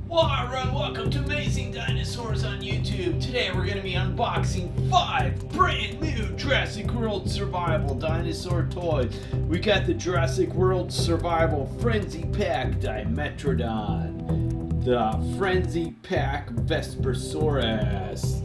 Alright, welcome to Amazing Dinosaurs on YouTube. Today we're going to be unboxing 5 brand new Jurassic World Survival dinosaur toys. We got the Jurassic World Survival Frenzy Pack Dimetrodon, the Frenzy Pack Vespersaurus,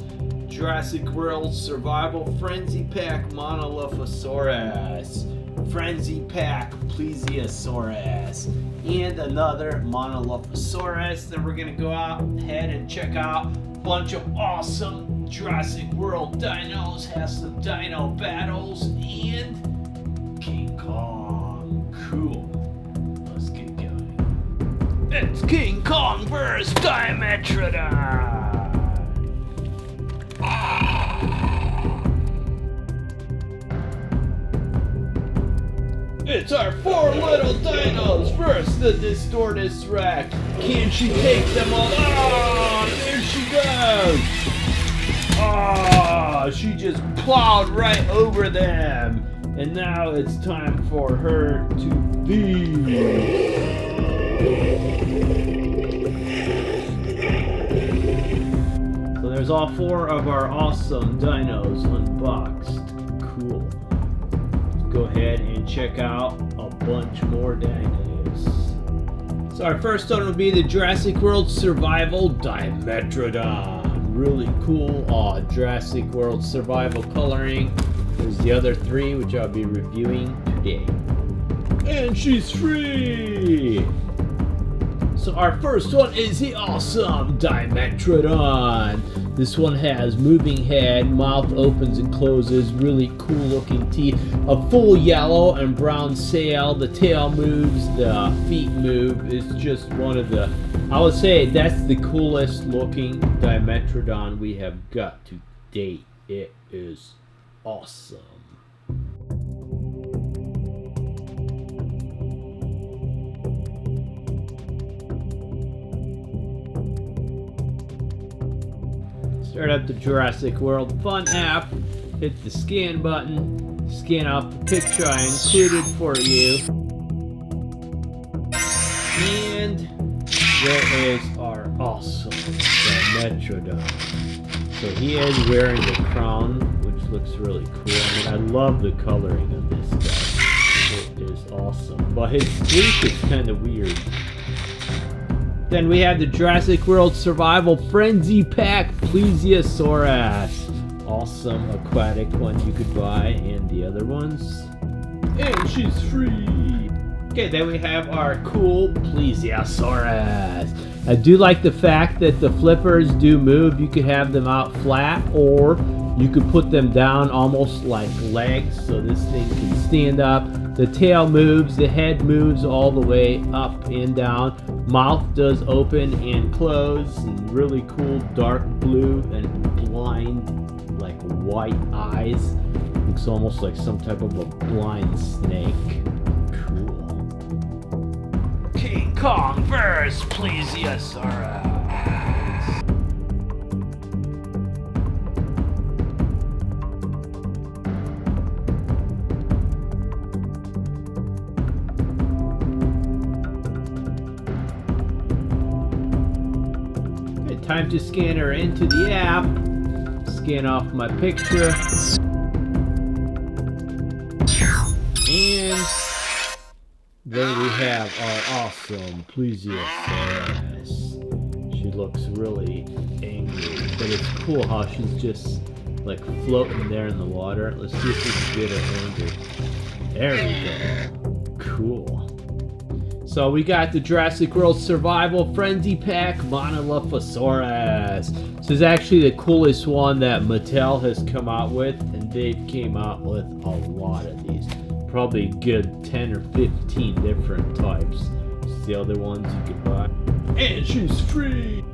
Jurassic World Survival Frenzy Pack Monolophosaurus, Frenzy Pack Plesiosaurus, and another Monolophosaurus. Then we're gonna go out ahead and check out a bunch of awesome Jurassic World dinos, have some dino battles, and King Kong. Cool. Let's get going. It's King Kong vs. Dimetrodon. It's our 4 little dinos versus the Distortus Rex. Can she take them all? Oh, there she goes. Oh, she just plowed right over them. And now it's time for her to feed. So there's all 4 of our awesome dinos unboxed. Cool. Go ahead and check out a bunch more dinos. So our first one will be the Jurassic World Survival Dimetrodon. Really cool Jurassic World Survival coloring. There's the other 3 which I'll be reviewing today. And she's free! So our first one is the awesome Dimetrodon. This one has moving head, mouth opens and closes, really cool looking teeth, a full yellow and brown sail, the tail moves, the feet move. It's just one of the, I would say that's the coolest looking Dimetrodon we have got to date. It is awesome. Start up the Jurassic World Fun app, hit the scan button, scan out the picture I included for you, and there is our awesome Dimetrodon. So he is wearing the crown, which looks really cool. I mean, I love the coloring of this guy. It is awesome, but his sleek is kind of weird. Then we have the Jurassic World Survival Frenzy Pack Plesiosaurus. Awesome aquatic one you could buy, and the other ones. And she's free! Okay, then we have our cool Plesiosaurus. I do like the fact that the flippers do move. You could have them out flat, or you could put them down almost like legs, so this thing can stand up. The tail moves, the head moves all the way up and down. Mouth does open and close, and really cool dark blue and blind, like white eyes. Looks almost like some type of a blind snake. Cool. King Kong vs. Plesiosaurus. Time to scan her into the app. Scan off my picture. And then we have our awesome Plesiosaurus. She looks really angry, but it's cool how she's just like floating there in the water. Let's see if we can get her angry. There we go. Cool. So we got the Jurassic World Survival Frenzy Pack Monolophosaurus. This is actually the coolest one that Mattel has come out with, and they came out with a lot of these. Probably a good 10 or 15 different types. It's the other ones you could buy. And she's free!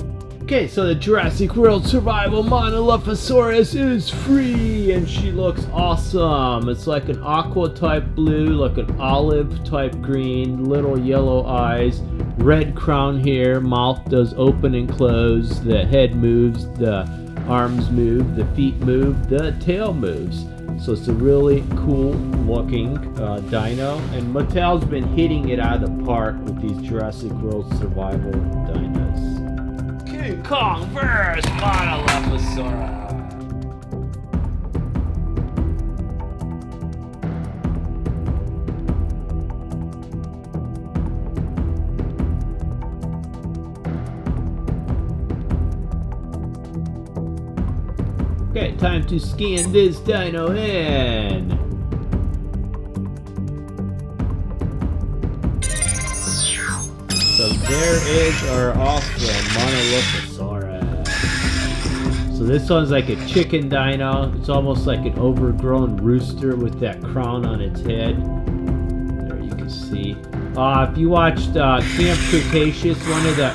Okay, so the Jurassic World Survival Monolophosaurus is free, and she looks awesome. It's like an aqua type blue, like an olive type green, little yellow eyes, red crown here, mouth does open and close, the head moves, the arms move, the feet move, the tail moves. So it's a really cool looking dino, and Mattel's been hitting it out of the park with these Jurassic World Survival dinos. Kong vs. Monolophosaurus. Okay, time to scan this dino in. So there is our awesome Monolophosaurus. So this one's like a chicken dino. It's almost like an overgrown rooster with that crown on its head. There you can see. If you watched Camp Cretaceous, one of the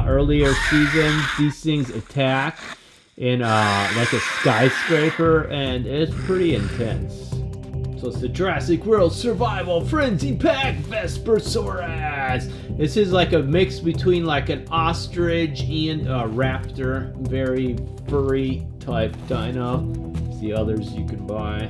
earlier seasons, these things attack in like a skyscraper, and it's pretty intense. So it's the Jurassic World Survival Frenzy Pack Vespersaurus. This is like a mix between like an ostrich and a raptor. Very furry type dino. It's the others you can buy.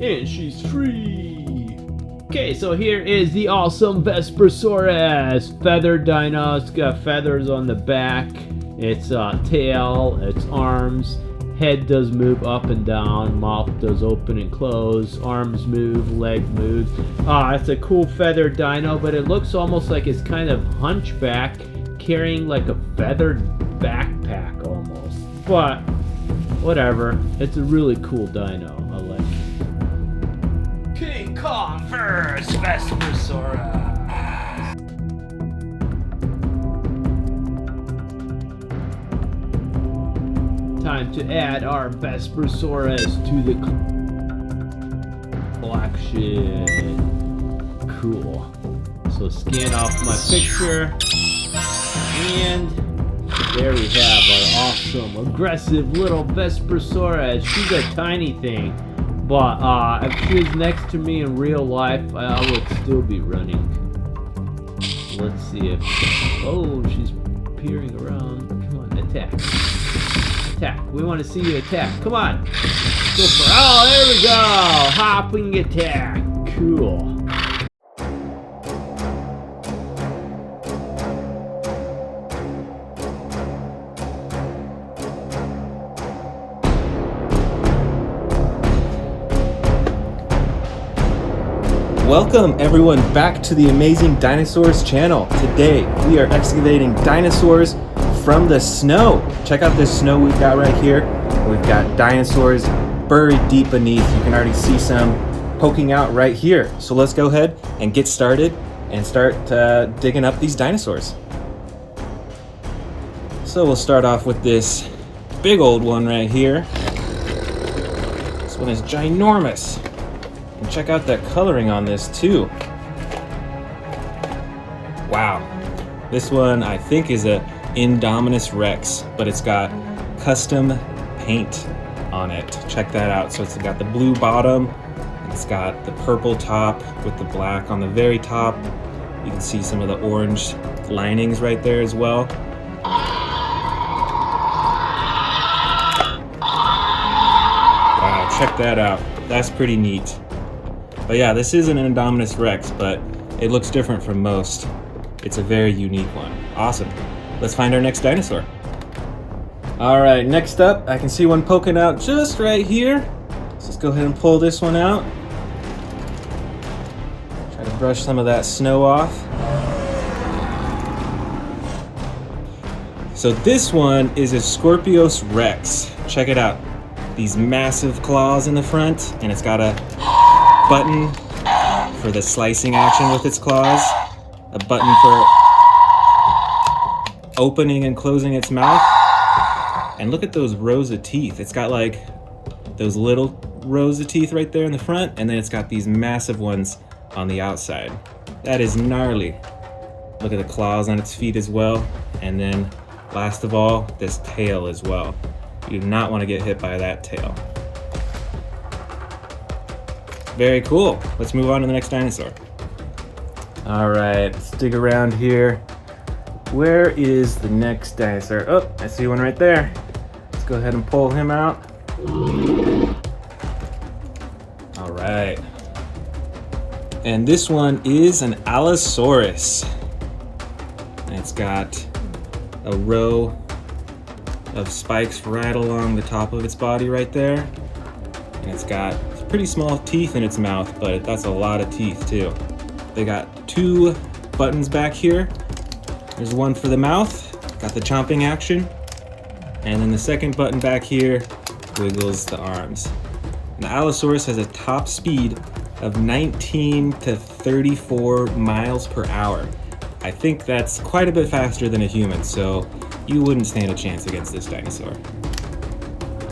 And she's free. Okay, so here is the awesome Vespersaurus. Feathered dino. It's got feathers on the back. Its tail, its arms. Head does move up and down, mouth does open and close, arms move, leg moves. It's a cool feathered dino, but it looks almost like it's kind of hunchback, carrying like a feathered backpack almost. But whatever, it's a really cool dino. I like it. King Kong vs. Vespersaurus. Time to add our Vespersaurus to the collection. Cool. So scan off my picture, and there we have our awesome, aggressive little Vespersaurus. She's a tiny thing, but if she was next to me in real life, I would still be running. Let's see if... Oh, she's peering around. Come on, attack. Attack. We want to see you attack. Come on. Go for... Oh, there we go. Hopping attack. Cool. Welcome everyone back to the Amazing Dinosaurs channel. Today we are excavating dinosaurs from the snow. Check out this snow we've got right here. We've got dinosaurs buried deep beneath. You can already see some poking out right here. So let's go ahead and get started and start digging up these dinosaurs. So we'll start off with this big old one right here. This one is ginormous. And check out that coloring on this too. Wow. This one I think is a Indominus Rex, but it's got custom paint on it. Check that out. So it's got the blue bottom, it's got the purple top with the black on the very top. You can see some of the orange linings right there as well. Wow, check that out. That's pretty neat. But yeah, this is an Indominus Rex, but it looks different from most. It's a very unique one. Awesome. Let's find our next dinosaur. All right, next up, I can see one poking out just right here. Let's just go ahead and pull this one out. Try to brush some of that snow off. So this one is a Scorpius Rex. Check it out. These massive claws in the front, and it's got a button for the slicing action with its claws, a button for opening and closing its mouth, and look at those rows of teeth. It's got like those little rows of teeth right there in the front, and then it's got these massive ones on the outside. That is gnarly. Look at the claws on its feet as well, and then last of all, this tail as well. You do not want to get hit by that tail. Very cool. Let's move on to the next dinosaur. All right, let's dig around here. Where is the next dinosaur? Oh, I see one right there. Let's go ahead and pull him out. All right. And this one is an Allosaurus. And it's got a row of spikes right along the top of its body right there. And it's got pretty small teeth in its mouth, but that's a lot of teeth too. They got 2 buttons back here. There's one for the mouth, got the chomping action. And then the second button back here wiggles the arms. And the Allosaurus has a top speed of 19 to 34 miles per hour. I think that's quite a bit faster than a human, so you wouldn't stand a chance against this dinosaur.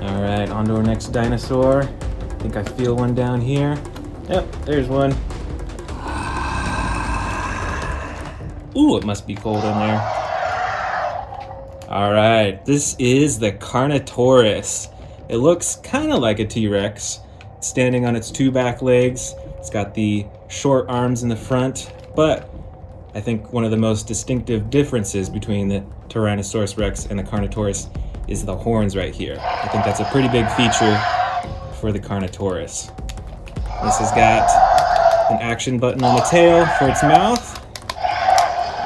All right, on to our next dinosaur. I think I feel one down here. Yep, there's one. Ooh, it must be cold in there. All right, this is the Carnotaurus. It looks kind of like a T-Rex, standing on its 2 back legs. It's got the short arms in the front, but I think one of the most distinctive differences between the Tyrannosaurus Rex and the Carnotaurus is the horns right here. I think that's a pretty big feature for the Carnotaurus. This has got an action button on the tail for its mouth,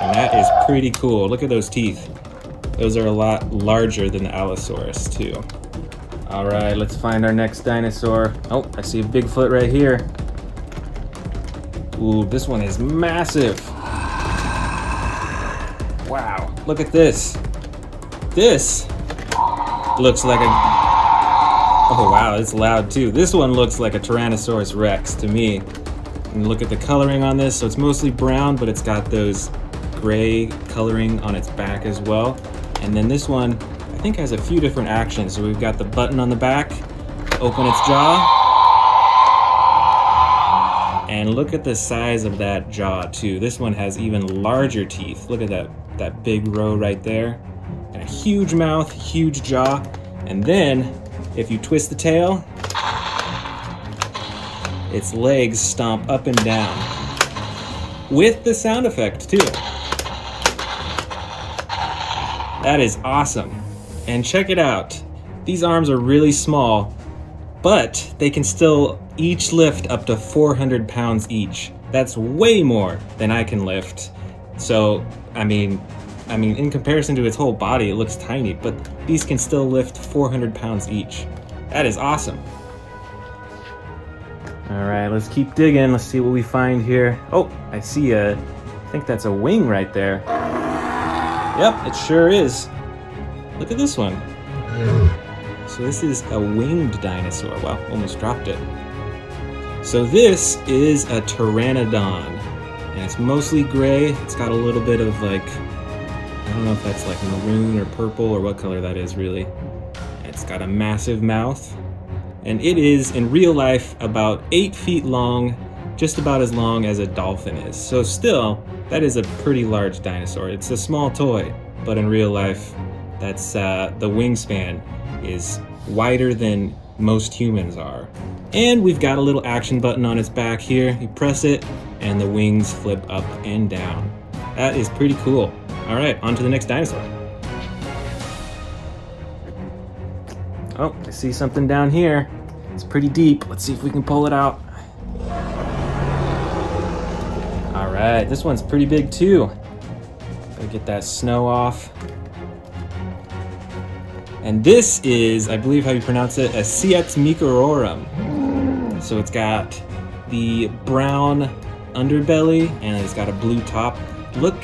and that is pretty cool. Look at those teeth. Those are a lot larger than the Allosaurus too. All right, let's find our next dinosaur. Oh, I see a Bigfoot right here. Ooh, this one is massive. Wow, look at this. This looks like a... Oh wow, it's loud too. This one looks like a Tyrannosaurus Rex to me. And look at the coloring on this. So it's mostly brown, but it's got those gray coloring on its back as well. And then this one, I think, has a few different actions. So we've got the button on the back, open its jaw. And look at the size of that jaw too. This one has even larger teeth. Look at that big row right there. And a huge mouth, huge jaw. And then, if you twist the tail, its legs stomp up and down. With the sound effect too. That is awesome. And check it out. These arms are really small, but they can still each lift up to 400 pounds each. That's way more than I can lift. So, I mean, in comparison to its whole body, it looks tiny, but these can still lift 400 pounds each. That is awesome. All right, let's keep digging. Let's see what we find here. Oh, I see I think that's a wing right there. Yep, it sure is. Look at this one. So this is a winged dinosaur. Wow, almost dropped it. So this is a Pteranodon, and it's mostly gray. It's got a little bit of like, I don't know if that's like maroon or purple or what color that is really. It's got a massive mouth, and it is in real life about 8 feet long, just about as long as a dolphin is. So still, that is a pretty large dinosaur. It's a small toy, but in real life, that's the wingspan is wider than most humans are. And we've got a little action button on its back here. You press it, and the wings flip up and down. That is pretty cool. All right, on to the next dinosaur. Oh, I see something down here. It's pretty deep. Let's see if we can pull it out. All right, this one's pretty big too. Gotta get that snow off. And this is, I believe how you pronounce it, a Cx micrororum. So it's got the brown underbelly and it's got a blue top. Look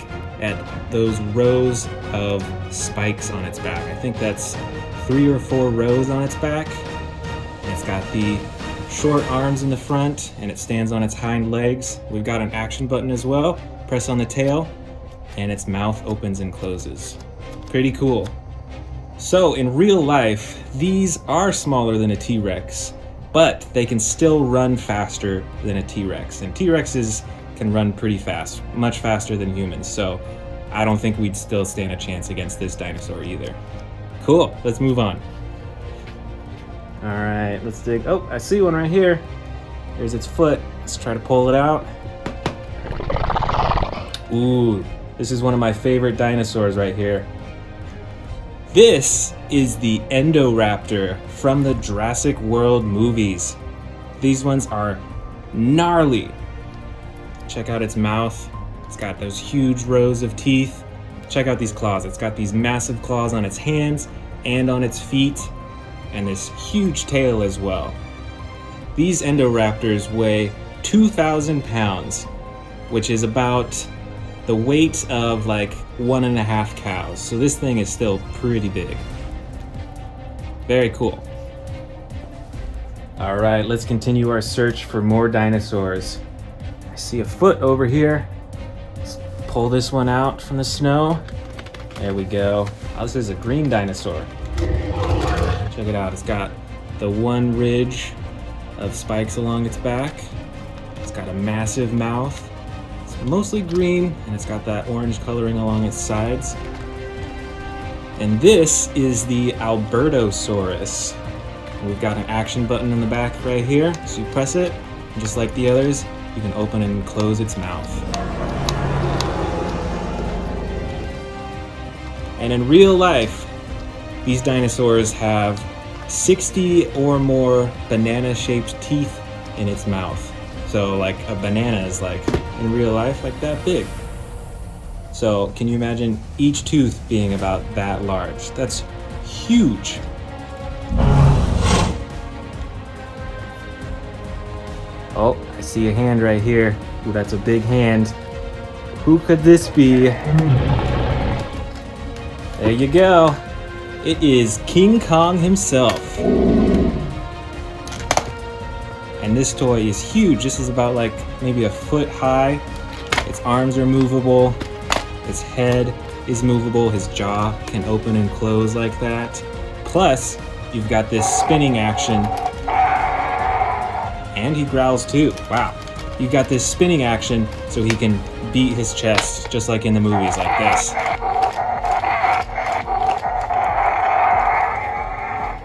at those rows of spikes on its back. I think that's 3 or 4 rows on its back. And it's got the short arms in the front and it stands on its hind legs. We've got an action button as well. Press on the tail and its mouth opens and closes. Pretty cool. So in real life, these are smaller than a T-Rex, but they can still run faster than a T-Rex. And T-Rexes can run pretty fast, much faster than humans. So I don't think we'd still stand a chance against this dinosaur either. Cool, let's move on. All right, let's dig. Oh, I see one right here. There's its foot. Let's try to pull it out. Ooh, this is one of my favorite dinosaurs right here. This is the Endoraptor from the Jurassic World movies. These ones are gnarly. Check out its mouth. It's got those huge rows of teeth. Check out these claws. It's got these massive claws on its hands and on its feet, and this huge tail as well. These Endoraptors weigh 2,000 pounds, which is about the weight of like 1.5 cows. So this thing is still pretty big. Very cool. All right, let's continue our search for more dinosaurs. I see a foot over here. Let's pull this one out from the snow. There we go. Oh, this is a green dinosaur. Check it out. It's got the one ridge of spikes along its back. It's got a massive mouth. It's mostly green, and it's got that orange coloring along its sides. And this is the Albertosaurus. We've got an action button in the back right here, so you press it, and just like the others, you can open and close its mouth. And in real life, these dinosaurs have 60 or more banana-shaped teeth in its mouth. So like a banana is like, in real life, like that big. So can you imagine each tooth being about that large? That's huge. Oh, I see a hand right here. Ooh, that's a big hand. Who could this be? There you go. It is King Kong himself. And this toy is huge. This is about like maybe a foot high. Its arms are movable. Its head is movable. His jaw can open and close like that. Plus, you've got this spinning action. And he growls too. Wow. You've got this spinning action so he can beat his chest just like in the movies like this.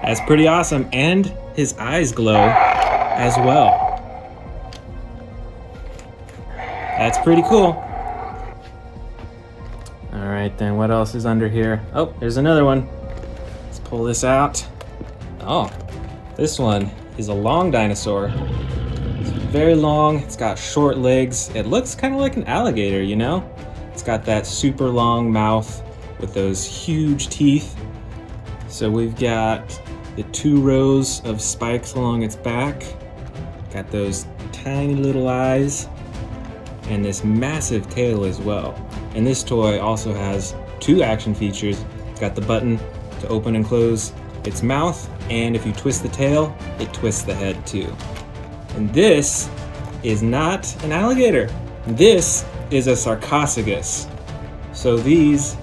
That's pretty awesome. And his eyes glow as well. That's pretty cool. All right, then what else is under here? Oh, there's another one. Let's pull this out. Oh, this one is a long dinosaur. It's very long. It's got short legs. It looks kind of like an alligator, you know? It's got that super long mouth with those huge teeth. So we've got the 2 rows of spikes along its back. Got those tiny little eyes and this massive tail as well. And this toy also has 2 action features. It's got the button to open and close its mouth, and if you twist the tail, it twists the head too. And this is not an alligator. This is a Sarcophagus. So these,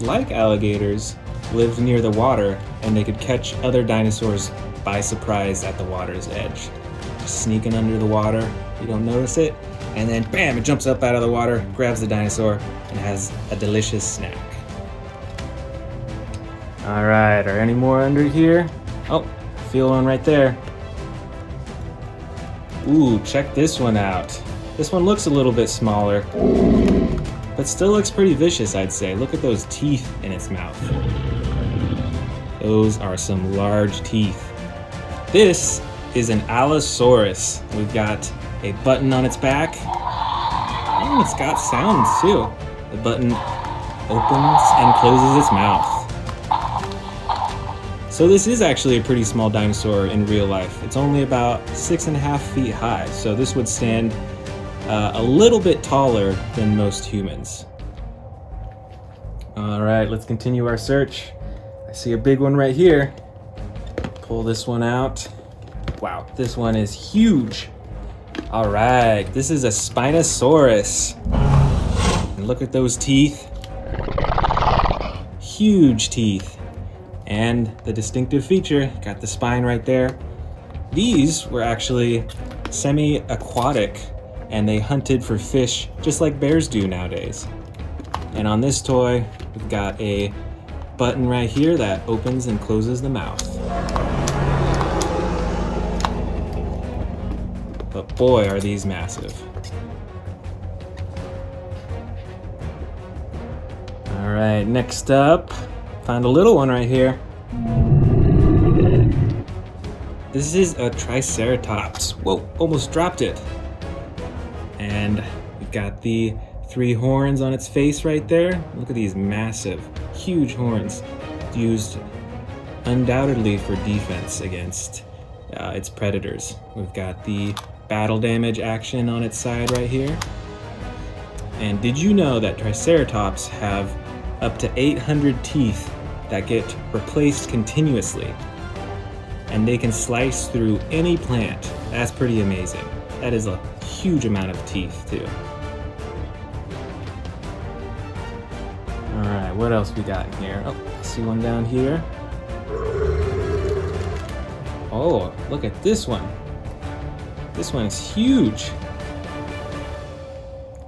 like alligators, lived near the water, and they could catch other dinosaurs by surprise at the water's edge. Just sneaking under the water, you don't notice it, and then bam, it jumps up out of the water, grabs the dinosaur, and has a delicious snack. All right, are any more under here? Oh, I feel one right there. Ooh, check this one out. This one looks a little bit smaller, but still looks pretty vicious, I'd say. Look at those teeth in its mouth. Those are some large teeth. This is an Allosaurus. We've got a button on its back, and it's got sounds too. The button opens and closes its mouth. So this is actually a pretty small dinosaur in real life. It's only about 6.5 feet high, so this would stand a little bit taller than most humans. All right, let's continue our search. I see a big one right here. Pull this one out. Wow, this one is huge. All right, this is a Spinosaurus. And look at those teeth. Huge teeth. And the distinctive feature, got the spine right there. These were actually semi-aquatic, and they hunted for fish just like bears do nowadays. And on this toy, we've got a button right here that opens and closes the mouth. But boy, are these massive. All right, next up, found a little one right here. This is a Triceratops. Whoa, almost dropped it. And we've got the 3 horns on its face right there. Look at these massive, huge horns. It's used undoubtedly for defense against its predators. We've got the battle damage action on its side right here. And did you know that Triceratops have up to 800 teeth that get replaced continuously? And they can slice through any plant. That's pretty amazing. That is a huge amount of teeth too. All right, what else we got in here? Oh, I see one down here. Oh, look at this one. This one is huge.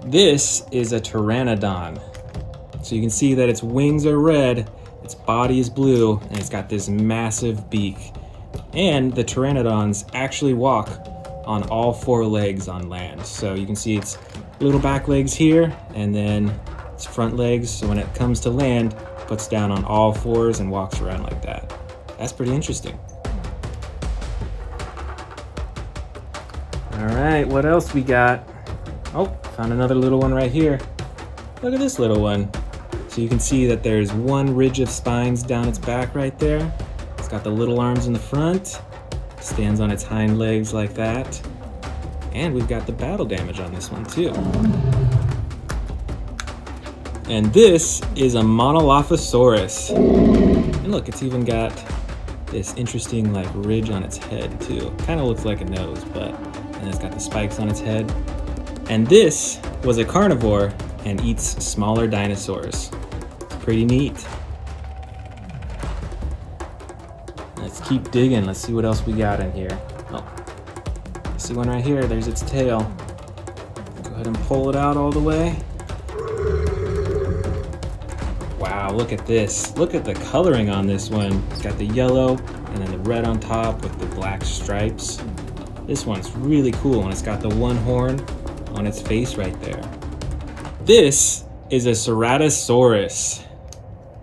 This is a Pteranodon. So you can see that its wings are red, its body is blue, and it's got this massive beak. And the Pteranodons actually walk on all four legs on land. So you can see its little back legs here, and then its front legs. So when it comes to land, it puts down on all fours and walks around like that. That's pretty interesting. All right, what else we got? Oh, found another little one right here. Look at this little one. So you can see that there's one ridge of spines down its back right there. It's got the little arms in the front, stands on its hind legs like that. And we've got the battle damage on this one too. And this is a Monolophosaurus. And look, it's even got this interesting like ridge on its head too. Kind of looks like a nose, and it's got the spikes on its head. And this was a carnivore and eats smaller dinosaurs. It's pretty neat. Let's keep digging. Let's see what else we got in here. Oh, I see one right here. There's its tail. Go ahead and pull it out all the way. Wow, look at this. Look at the coloring on this one. It's got the yellow and then the red on top with the black stripes. This one's really cool, and it's got the one horn on its face right there. This is a Ceratosaurus.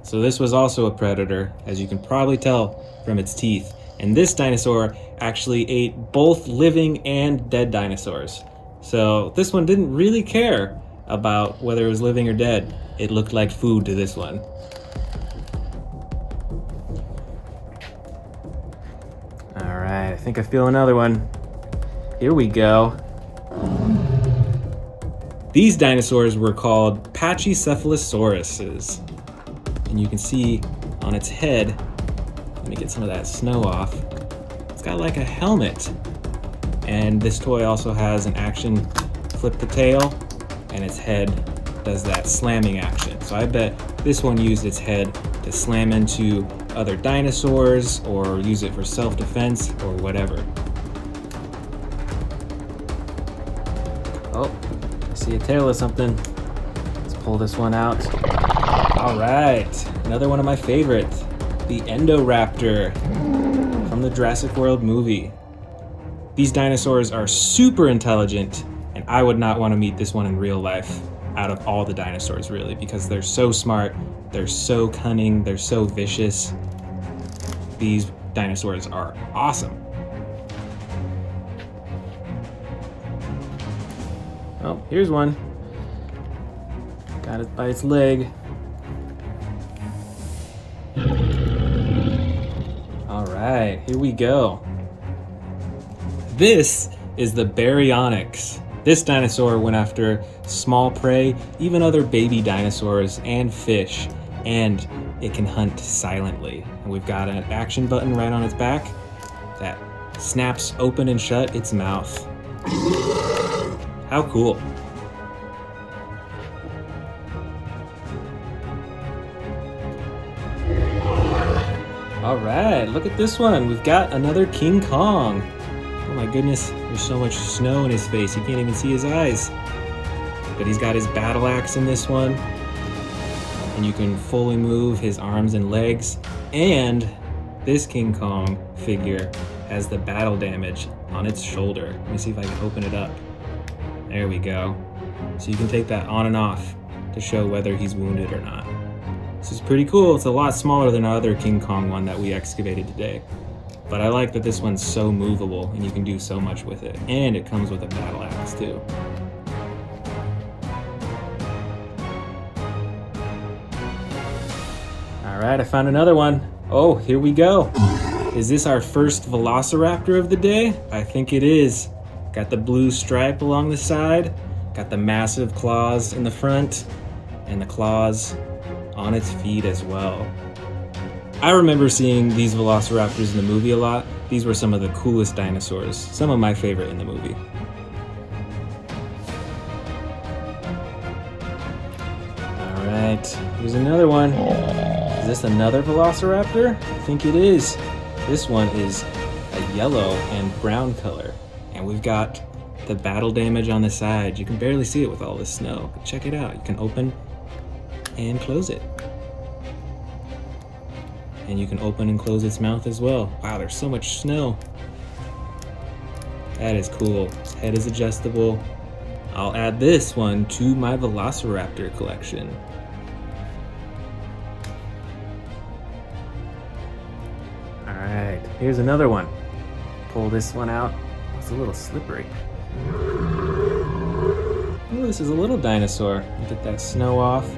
So this was also a predator, as you can probably tell from its teeth. And this dinosaur actually ate both living and dead dinosaurs. So this one didn't really care about whether it was living or dead. It looked like food to this one. All right, I think I feel another one. Here we go. These dinosaurs were called Pachycephalosauruses. And you can see on its head, let me get some of that snow off, it's got like a helmet. And this toy also has an action flip the tail, and its head does that slamming action. So I bet this one used its head to slam into other dinosaurs or use it for self-defense or whatever. Oh, I see a tail of something. Let's pull this one out. All right, another one of my favorites, the Endoraptor from the Jurassic World movie. These dinosaurs are super intelligent, and I would not want to meet this one in real life out of all the dinosaurs, really, because they're so smart, they're so cunning, they're so vicious. These dinosaurs are awesome. Oh, here's one. Got it by its leg. All right, here we go. This is the Baryonyx. This dinosaur went after small prey, even other baby dinosaurs and fish, and it can hunt silently. And we've got an action button right on its back that snaps open and shut its mouth. How cool. All right, look at this one. We've got another King Kong. Oh my goodness, there's so much snow in his face, you can't even see his eyes. But he's got his battle axe in this one, and you can fully move his arms and legs. And this King Kong figure has the battle damage on its shoulder. Let me see if I can open it up. There we go. So you can take that on and off to show whether he's wounded or not. This is pretty cool. It's a lot smaller than our other King Kong one that we excavated today. But I like that this one's so movable and you can do so much with it. And it comes with a battle axe too. All right, I found another one. Oh, here we go. Is this our first Velociraptor of the day? I think it is. Got the blue stripe along the side, got the massive claws in the front, and the claws on its feet as well. I remember seeing these Velociraptors in the movie a lot. These were some of the coolest dinosaurs, some of my favorite in the movie. Alright, here's another one. Is this another Velociraptor? I think it is. This one is a yellow and brown color. And we've got the battle damage on the side. You can barely see it with all this snow. But check it out. You can open and close it. And you can open and close its mouth as well. Wow, there's so much snow. That is cool. Its head is adjustable. I'll add this one to my Velociraptor collection. Alright, here's another one. Pull this one out. It's a little slippery. Oh, this is a little dinosaur. Get that snow off.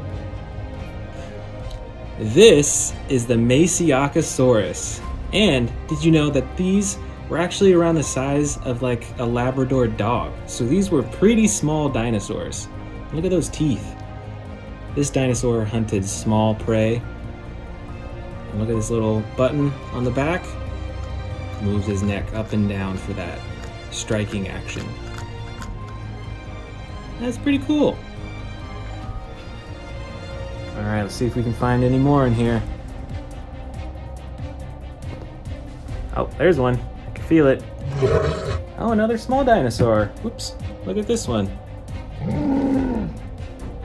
This is the Plesiosaurus. And did you know that these were actually around the size of like a Labrador dog? So these were pretty small dinosaurs. Look at those teeth. This dinosaur hunted small prey. And look at this little button on the back. Moves his neck up and down for that striking action. That's pretty cool. Alright, let's see if we can find any more in here. Oh, there's one. I can feel it. Oh, another small dinosaur. Whoops, look at this one.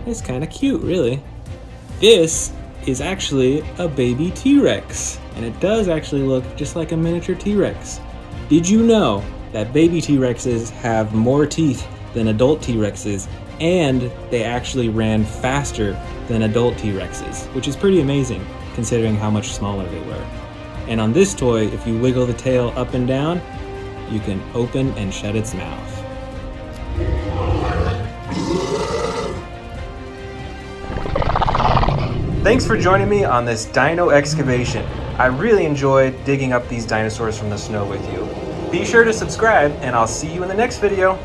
It's kind of cute, really. This is actually a baby T-Rex, and it does actually look just like a miniature T-Rex. Did you know that baby T-Rexes have more teeth than adult T-Rexes, and they actually ran faster than adult T-Rexes, which is pretty amazing considering how much smaller they were. And on this toy, if you wiggle the tail up and down, you can open and shut its mouth. Thanks for joining me on this dino excavation. I really enjoyed digging up these dinosaurs from the snow with you. Be sure to subscribe, and I'll see you in the next video.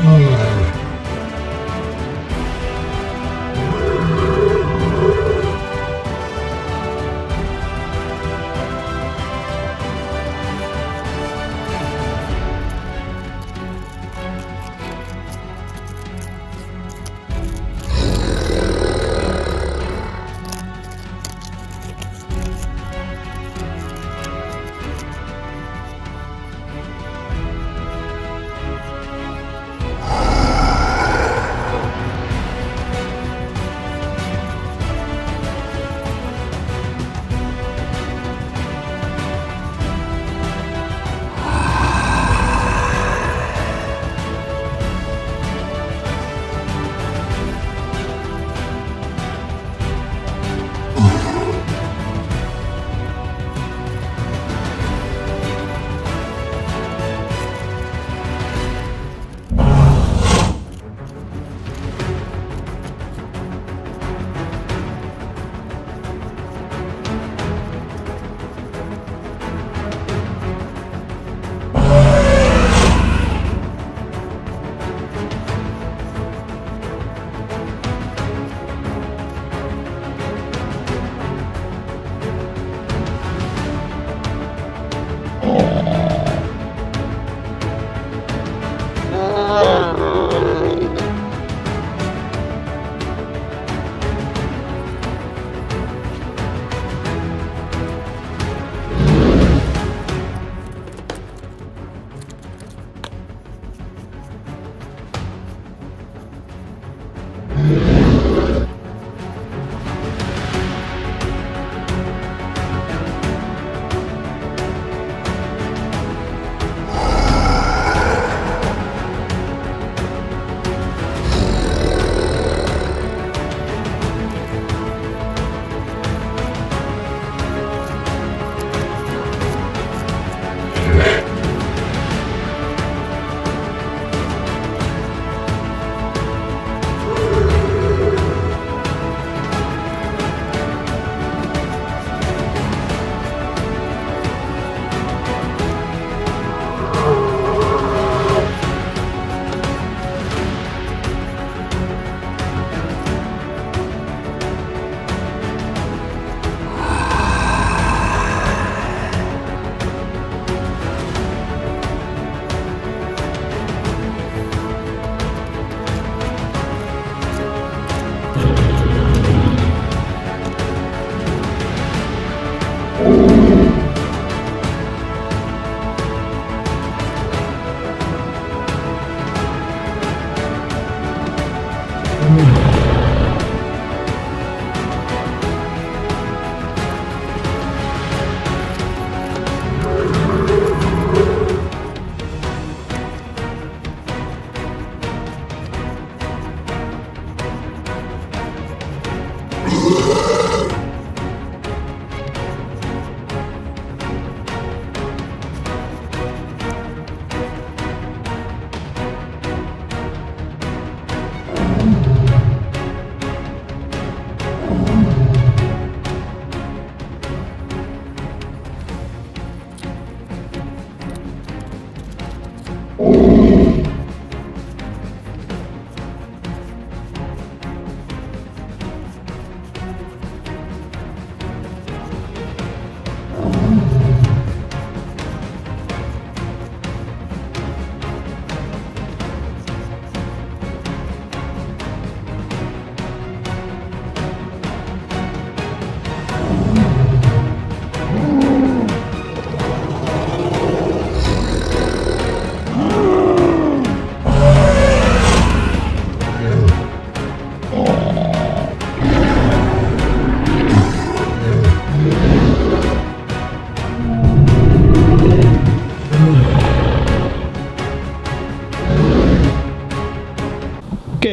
Oh.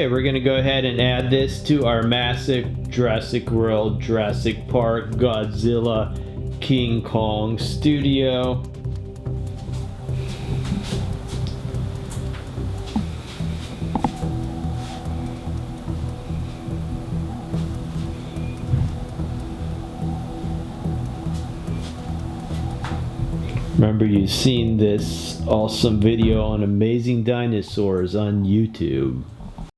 we're gonna go ahead and add this to our massive Jurassic World, Jurassic Park, Godzilla, King Kong studio. Remember, you've seen this awesome video on amazing dinosaurs on YouTube.